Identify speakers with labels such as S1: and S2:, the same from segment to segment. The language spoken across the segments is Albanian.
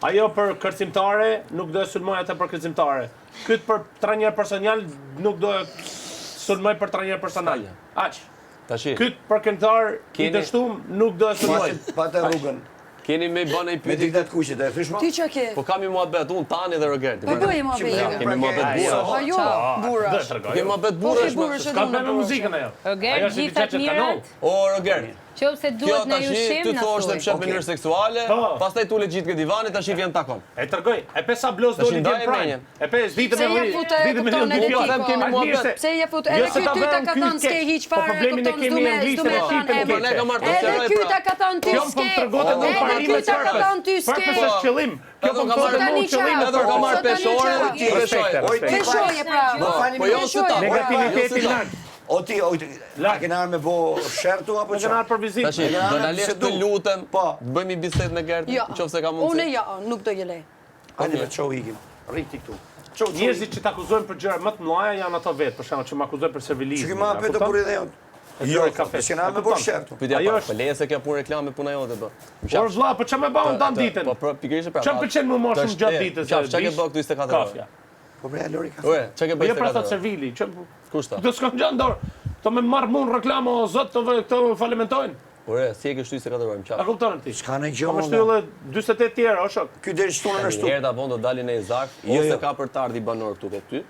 S1: Ajo për kërcimtare nuk do e sulmoj atë për kërcimtare. Këtë për trajner personal nuk do e sulmoj për trajner personal. Aq.
S2: Tashi.
S1: Këtë për këngëtar i dështum nuk do e sulmoj.
S3: Pate rrugën.
S2: Keni me bën ai
S3: Me
S2: pyetje.
S3: diktat kuqit, e thysh më?
S4: Ti që ke?
S2: Po kam i muhabet unë Tani dhe Rogerti.
S4: Po bëj muhabet.
S2: Kemi muhabet burra.
S4: Ajo, burrash.
S2: Kemi muhabet
S4: Po
S2: burrash.
S4: ke burrash
S1: Ka bën me muzikën ajo.
S5: Roger, gjithat mirat,
S2: O Roger.
S5: qofse
S2: Kjo
S5: duhet në
S2: tash
S5: ushqim,
S2: ty
S5: na
S2: thosh të
S5: thuaj.
S2: mshet mënyrë seksuale, pastaj tule gjithë ke divani, tash i vjen takon.
S1: E tërgoj, e pe sa blos doli
S2: ndaj
S1: djem prime.
S2: menjen.
S1: E pe zditë
S4: Pse
S1: me
S4: ja futë e kupton e
S1: djem.
S4: letiko?
S2: Kemi muhabet.
S4: Pse je fut edhe ky ty ta ka thënë s'ke hiç fare.
S1: Problemin e kemi në anglisht dhe shqipen
S2: Po ne kam marrë
S4: Edhe ky ta ka thënë ty
S1: Kjo më
S4: s'ke.
S1: tërgote në
S4: Edhe
S1: parime
S4: ky ta ka thënë ty s'ke.
S1: Purpose është qëllim. Kjo
S2: Edhe
S1: më
S2: ka
S1: tërgote
S2: marrë
S1: në qëllim.
S2: Edhe ka marrë peshore, ti
S1: Respekte,
S2: peshoj.
S1: respekte.
S4: Peshoje pra.
S2: Po jo si ta.
S1: Negativiteti lart.
S3: O ti, a kena arë me bo shertu apo
S1: Ne
S3: që?
S1: kena për vizitë.
S2: Tashi, do na lesh të lutem,
S3: Po.
S2: të bëjmë një bisedë me Gert,
S4: Jo.
S2: nëse ka mundësi.
S4: Unë jo, nuk do je lej.
S3: Hajde me qohu ikim. Rriti këtu.
S1: Njerëzit që të akuzojnë për gjëra më të mëdha janë ato vetë, për shembull që më akuzojnë për servilizëm.
S3: Që ki ma petë buri dhe jonë? Jo, që na me bo shertu.
S2: Pyetja
S1: Ajo
S2: pa,
S1: është-
S2: po leje se kjo punë reklame puna jote bë.
S1: Por vlla, po ç'a më bën dan ditën?
S2: Po pikërisht pra.
S1: Ç'a pëlqen më moshën gjatë ditës?
S2: Ç'a ke bë këtu 24
S1: Kafja.
S2: orë?
S3: Po bre, Lori ka.
S2: Ue, ç'a ke
S1: Po
S2: bë
S1: jo pra
S2: 24
S1: thot
S2: orë?
S1: servili, ç'a
S2: Kush ta?
S1: do s'kam gjë ndor. To me marr mund reklamo o zot të falementojnë.
S2: Ure, si e ke shtyr 24 orë më
S1: A
S2: çaf.
S1: kupton ti?
S3: S'ka në
S1: Po më
S3: gjë.
S1: shtyllë 48 tjera, o shok.
S3: Ky deri shtunën në shtu.
S2: Herë ta vonë do dalin në Izak,
S3: Jo,
S2: ose
S3: jo.
S2: ka për të ardhi banor këtu ke ty,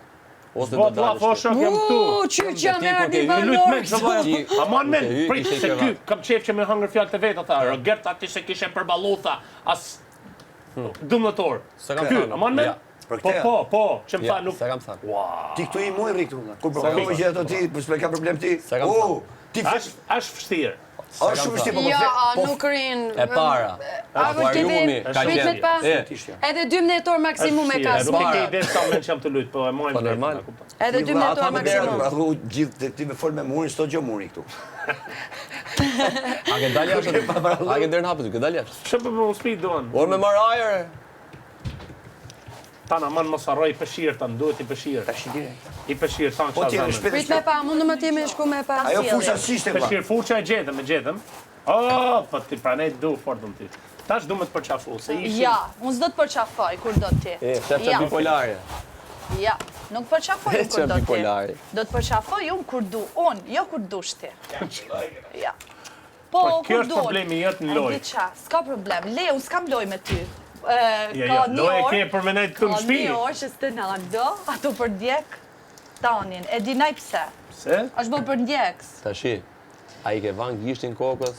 S2: ose do
S1: Po vlla,
S2: dalësh.
S1: po
S2: ti.
S1: shok jam këtu.
S4: Çu që më
S2: Ti,
S4: ardhi
S2: ti,
S1: Lut
S4: banor.
S1: me çfarë? Aman men,
S2: Ti,
S1: prit
S2: ti,
S1: se
S2: ti,
S1: ky kam qef që më hangër fjalë të vet ata. Robert aty se kishe për ballutha as dëmëtor.
S2: S'e kam
S1: Ky,
S2: thënë.
S1: aman men.
S2: Ja.
S3: Për
S1: Po,
S3: këtë.
S1: po, që më
S2: Ja,
S1: tha nuk.
S2: s'e kam thënë.
S3: Ti këtu i muj rri këtu. Kur problem me gjë ato ti, po s'e ka problem ti.
S2: S'e kam
S3: Ti
S1: Është vështirë.
S3: Është shumë vështirë, po
S4: Ja, nuk rin.
S2: E para. Akvariumi, ka
S4: Prit me
S2: qenë.
S4: pa.
S2: E,
S4: Edhe 12 orë maksimum e ka.
S1: Nuk e ke ide sa më që jam të lut, po e mojmë.
S2: Po, normal.
S4: Edhe 12 orë maksimum.
S3: Maksimum. Gjithë ti me fol me murin, s'to gjë muri këtu.
S2: a ke dalë jashtë? A ke ndër në hapë ty, ke dalë jashtë?
S1: Çfarë më uspit duan?
S2: Orë me marr ajër.
S1: Tana man mos harroj peshir tan, duhet i peshir.
S3: Tash direkt.
S1: I peshir tan
S3: Po ti
S1: çfarë.
S3: shpejt.
S4: Prit me pa, mund më t'jemi shku me pa.
S3: Ajo fusha s'ishte valla.
S1: Peshir fuça e gjetëm. Oh, po ti pranej du fordun ti. Tash du me të përqafu, se ishi.
S6: Ja, unë s'do të përqafoj kur do ti.
S2: E, shef
S6: Ja.
S2: që bipolare.
S6: Ja, nuk përqafoj unë kur
S2: Që
S6: do ti.
S2: bipolari.
S6: Do të përqafoj unë kur du, unë, jo kur dush ti. Ja. Po,
S1: Po, kjo
S6: kur
S1: është
S6: du.
S1: problemi jot në lojë.
S6: S'ka problem, le, unë s'kam loj me ty.
S1: Ja, lojë ke për me nejtë këtu në
S6: Ka
S1: shtëpi.
S6: një orë që Stenaldo, ato për ndjek Tanin, e dinaj pse.
S1: Se?
S6: Është bërë për ndjeks.
S2: Tashi, a i ke vang gishtin kokës,